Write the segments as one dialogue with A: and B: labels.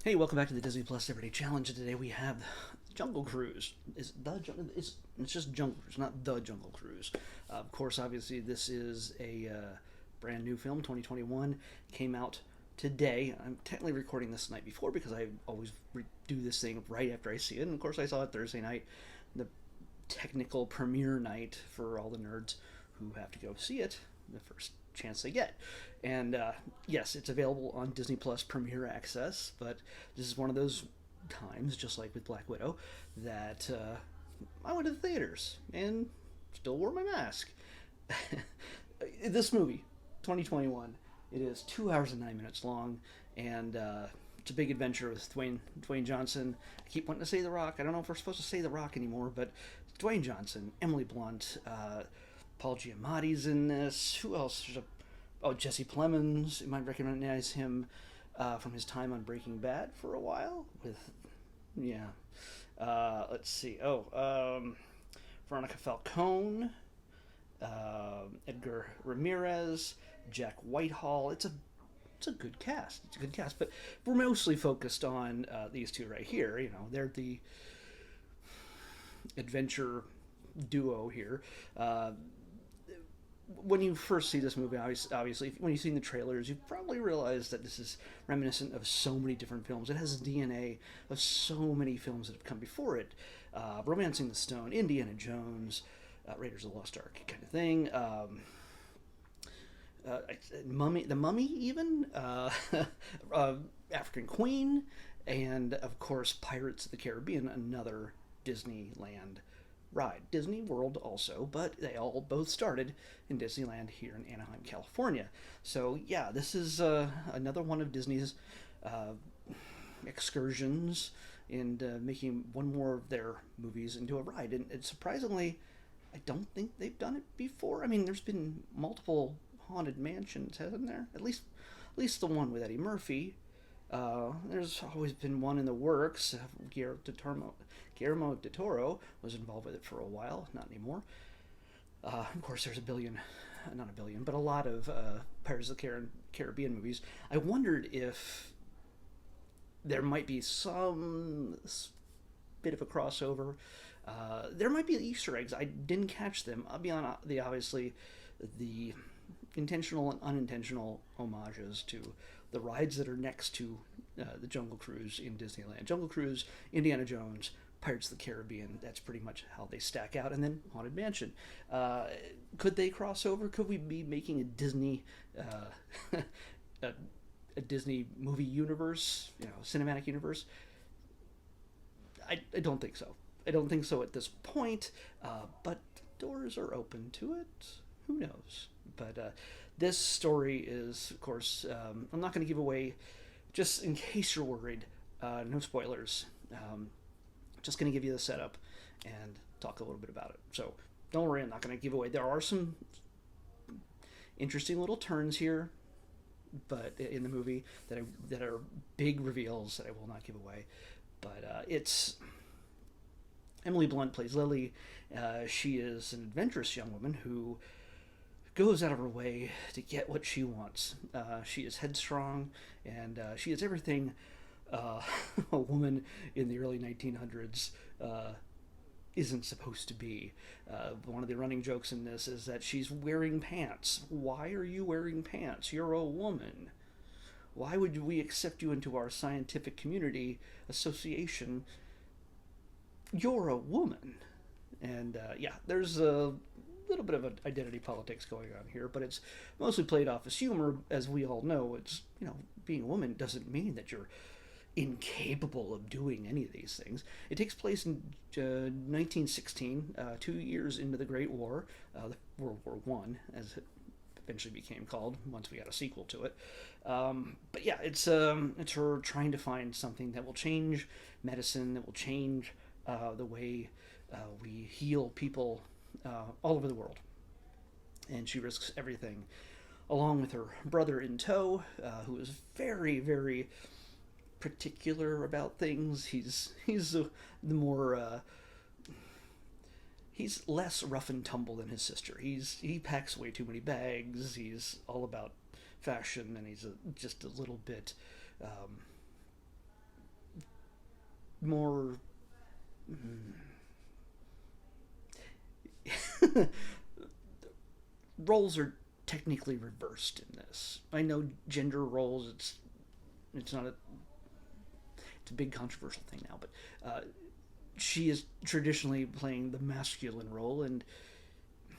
A: Hey, welcome back to the Disney Plus Everyday Challenge. And today we have Jungle Cruise. It's just Jungle Cruise, not the Jungle Cruise. Of course, obviously, this is a brand new film, 2021. Came out today. I'm technically recording this the night before because I always do this thing right after I see it. And of course, I saw it Thursday night, the technical premiere night for all the nerds who have to go see it the first chance they get. And yes, it's available on Disney Plus Premier Access, but this is one of those times, just like with Black Widow, that I went to the theaters and still wore my mask. This movie, 2021, it is 2 hours and 9 minutes long, and it's a big adventure with Dwayne Johnson. I keep wanting to say The Rock. I don't know if we're supposed to say The Rock anymore, but Dwayne Johnson, Emily Blunt, Paul Giamatti's in this. Who else? Oh, Jesse Plemons. You might recognize him from his time on Breaking Bad for a while. Yeah. Let's see. Veronica Falcone, Edgar Ramirez, Jack Whitehall. It's a good cast. It's a good cast, but we're mostly focused on these two right here. You know, they're the adventure duo here. When you first see this movie, obviously, when you've seen the trailers, you've probably realized that this is reminiscent of so many different films. It has the DNA of so many films that have come before it. Romancing the Stone, Indiana Jones, Raiders of the Lost Ark kind of thing. The Mummy, even African Queen, and of course Pirates of the Caribbean, another Disneyland ride. Disney World also, but they all both started in Disneyland here in Anaheim, California. So yeah, this is another one of Disney's uh, excursions and making one more of their movies into a ride. And surprisingly, I don't think they've done it before. I mean, there's been multiple haunted mansions, hasn't there? At least the one with Eddie Murphy. There's always been one in the works. Guillermo del Toro was involved with it for a while, not anymore. Of course, there's a billion, not a billion, but a lot of Pirates of the Caribbean movies. I wondered if there might be some bit of a crossover. There might be Easter eggs. I didn't catch them. I'll be on the intentional and unintentional homages to the rides that are next to the Jungle Cruise in Disneyland. Jungle Cruise, Indiana Jones, Pirates of the Caribbean. That's pretty much how they stack out. And then Haunted Mansion. Could they cross over? Could we be making a Disney a, a Disney movie universe, cinematic universe? I don't think so. I don't think so at this point, but doors are open to it. Who knows? But this story is, of course, I'm not going to give away, just in case you're worried, no spoilers. Just going to give you the setup and talk a little bit about it. So don't worry, I'm not going to give away. There are some interesting little turns here, but in the movie that are big reveals that I will not give away. But it's Emily Blunt plays Lily. She is an adventurous young woman who goes out of her way to get what she wants. She is headstrong, and she is everything a woman in the early 1900s isn't supposed to be. One of the running jokes in this is that she's wearing pants. Why are you wearing pants? You're a woman. Why would we accept you into our scientific community association? You're a woman. And yeah, there's a little bit of an identity politics going on here, but it's mostly played off as humor. As we all know, it's, being a woman doesn't mean that you're incapable of doing any of these things. It takes place in 1916, 2 years into the Great War, World War One, as it eventually became called once we got a sequel to it. But yeah, it's her trying to find something that will change medicine, that will change the way we heal people all over the world. And she risks everything, along with her brother in tow, who is very, very particular about things. He's the more he's less rough and tumble than his sister. He packs way too many bags. He's all about fashion, and he's just a little bit more roles are technically reversed in this. I know gender roles. It's not a it's a big controversial thing now, but she is traditionally playing the masculine role, and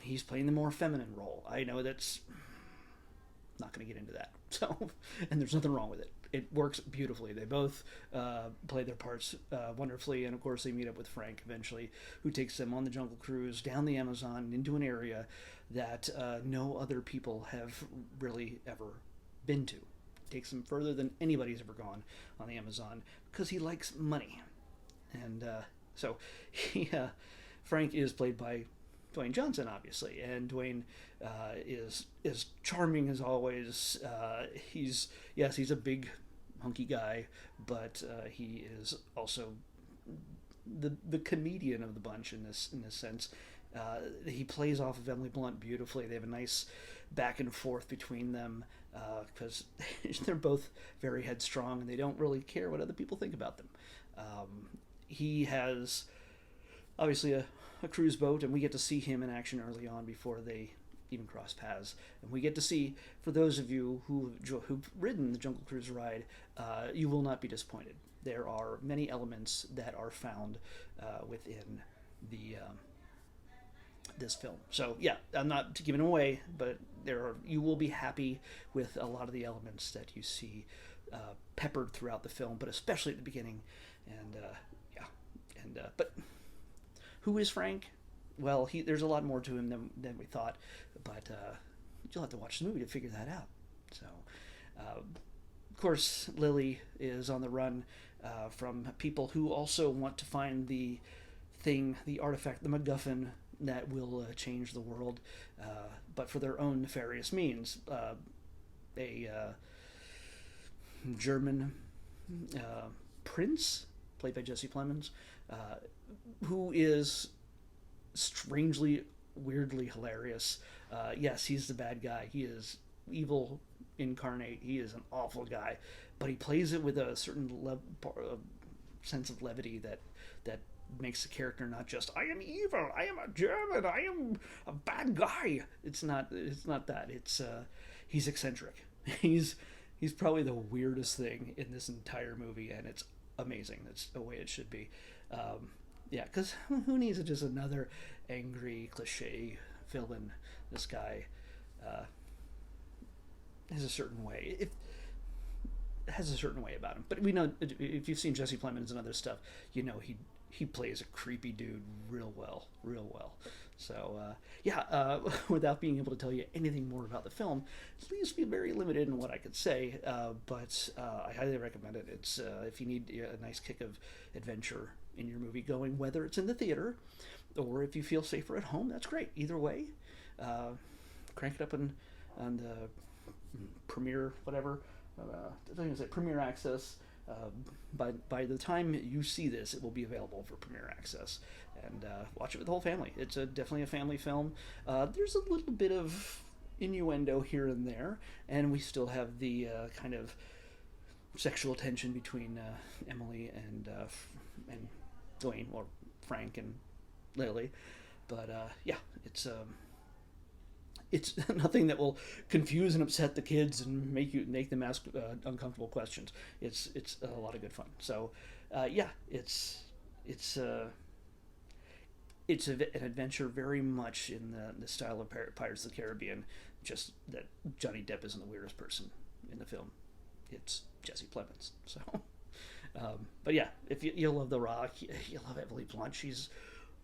A: he's playing the more feminine role. I know that's not going to get into that. So, and there's nothing wrong with it. It works beautifully. They both play their parts wonderfully, and of course they meet up with Frank eventually, who takes them on the Jungle Cruise down the Amazon into an area that no other people have really ever been to. Takes them further than anybody's ever gone on the Amazon because he likes money, and so he Frank is played by Dwayne Johnson, obviously, and Dwayne is charming as always. He's a big hunky guy, but he is also the comedian of the bunch in this sense. He plays off of Emily Blunt beautifully. They have a nice back and forth between them because they're both very headstrong and they don't really care what other people think about them. He has obviously a cruise boat, and we get to see him in action early on before they even cross paths. And we get to see, for those of you who've ridden the Jungle Cruise ride, you will not be disappointed. There are many elements that are found within the this film. So yeah, I'm not giving away, but you will be happy with a lot of the elements that you see peppered throughout the film, but especially at the beginning. And but who is Frank? Well, there's a lot more to him than we thought, but you'll have to watch the movie to figure that out. So, of course, Lily is on the run from people who also want to find the thing, the artifact, the MacGuffin that will change the world, but for their own nefarious means. A German prince, played by Jesse Plemons, who is strangely, weirdly hilarious. Yes, he's the bad guy. He is evil incarnate. He is an awful guy, but he plays it with a certain sense of levity that makes the character not just I am evil, I am a German, I am a bad guy. It's not that. It's he's eccentric. He's probably the weirdest thing in this entire movie, and it's amazing. That's the way it should be. Yeah, because who needs just another angry cliche villain? This guy has a certain way. It has a certain way about him. But we know, if you've seen Jesse Plemons and other stuff, you know he plays a creepy dude real well. So without being able to tell you anything more about the film, it leaves me very limited in what I could say. But I highly recommend it. It's if you need a nice kick of adventure in your movie going, whether it's in the theater or if you feel safer at home, that's great. Either way, crank it up on the Premiere, whatever. I was going to say Premiere Access. By the time you see this, it will be available for Premiere Access, and watch it with the whole family. It's definitely a family film. There's a little bit of innuendo here and there, and we still have the kind of sexual tension between Emily and Dwayne, or Frank and Lily. But it's nothing that will confuse and upset the kids and make them ask uncomfortable questions. It's a lot of good fun. So it's an adventure very much in the style of Pirates of the Caribbean. Just that Johnny Depp isn't the weirdest person in the film. It's Jesse Plemons. So, but yeah, if you love The Rock, you love Emily Blunt. She's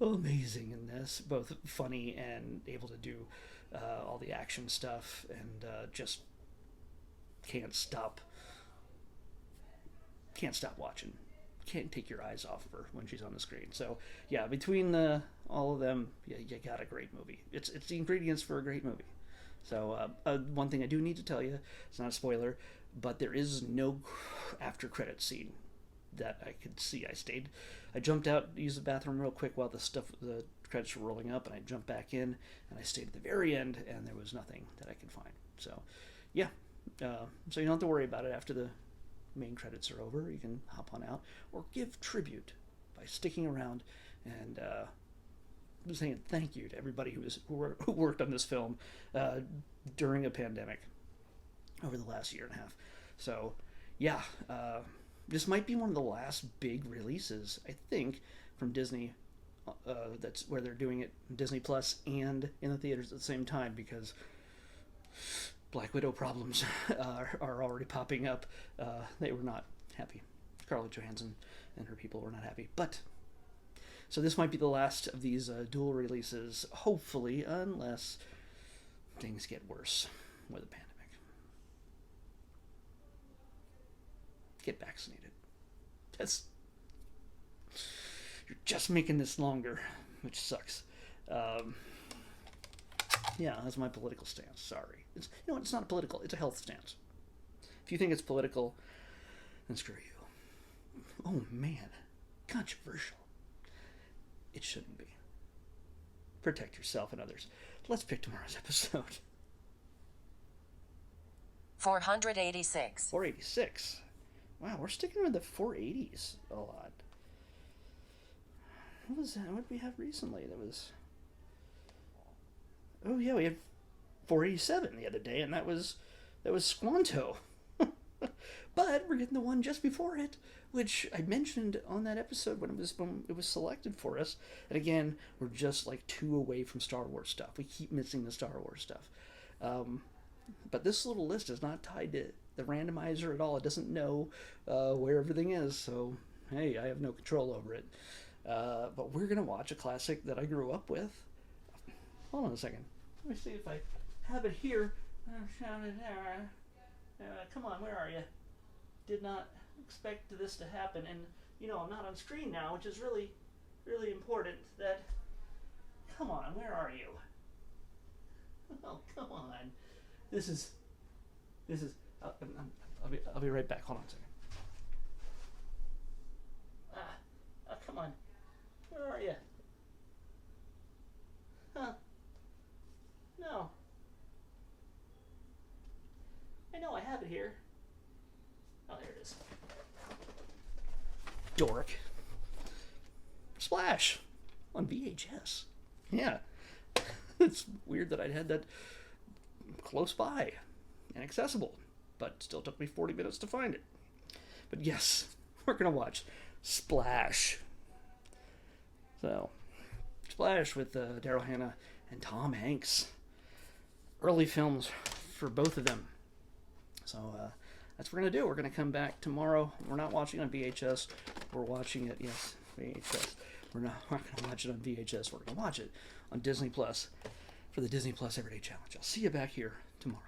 A: amazing in this, both funny and able to do all the action stuff, and just can't stop watching. Can't take your eyes off of her when she's on the screen. So yeah, between all of them, you got a great movie. It's the ingredients for a great movie. So one thing I do need to tell you, it's not a spoiler, but there is no after credit scene that I could see. I jumped out, used the bathroom real quick while the credits were rolling up, and I jumped back in, and I stayed at the very end, and there was nothing that I could find. So yeah, so you don't have to worry about it after the main credits are over, you can hop on out, or give tribute by sticking around and saying thank you to everybody who worked on this film during a pandemic over the last year and a half. So, yeah, this might be one of the last big releases, I think, from Disney. That's where they're doing it, Disney Plus and in the theaters at the same time, because Black Widow problems are already popping up. They were not happy. Scarlett Johansson and her people were not happy. But so this might be the last of these dual releases, hopefully, unless things get worse with the pandemic. Get vaccinated. You're just making this longer, which sucks. Yeah, that's my political stance. Sorry. It's not political. It's a health stance. If you think it's political, then screw you. Oh, man. Controversial. It shouldn't be. Protect yourself and others. Let's pick tomorrow's episode.
B: 486.
A: 486. Wow, we're sticking with the 480s a lot. What was that? What did we have recently? Oh yeah, we had 487 the other day, and that was Squanto. But we're getting the one just before it, which I mentioned on that episode when it was selected for us. And again, we're just like 2 away from Star Wars stuff. We keep missing the Star Wars stuff. But this little list is not tied to the randomizer at all. It doesn't know where everything is, so hey, I have no control over it. But we're going to watch a classic that I grew up with. Hold on a second. Let me see if I have it here. Come on, where are you? Did not expect this to happen. And, I'm not on screen now, which is really, really important. Come on, where are you? Oh, come on. This is... I'll be right back. Hold on a second. Come on. Where are you? Huh? No. I know I have it here. Oh, there it is. Dork. Splash. On VHS. Yeah. It's weird that I'd had that close by and accessible, but still took me 40 minutes to find it. But yes, we're going to watch Splash. So, Splash with Daryl Hannah and Tom Hanks. Early films for both of them. So, that's what we're going to do. We're going to come back tomorrow. We're not watching on VHS. We're watching it, yes, VHS. We're not going to watch it on VHS. We're going to watch it on Disney Plus for the Disney Plus Everyday Challenge. I'll see you back here tomorrow.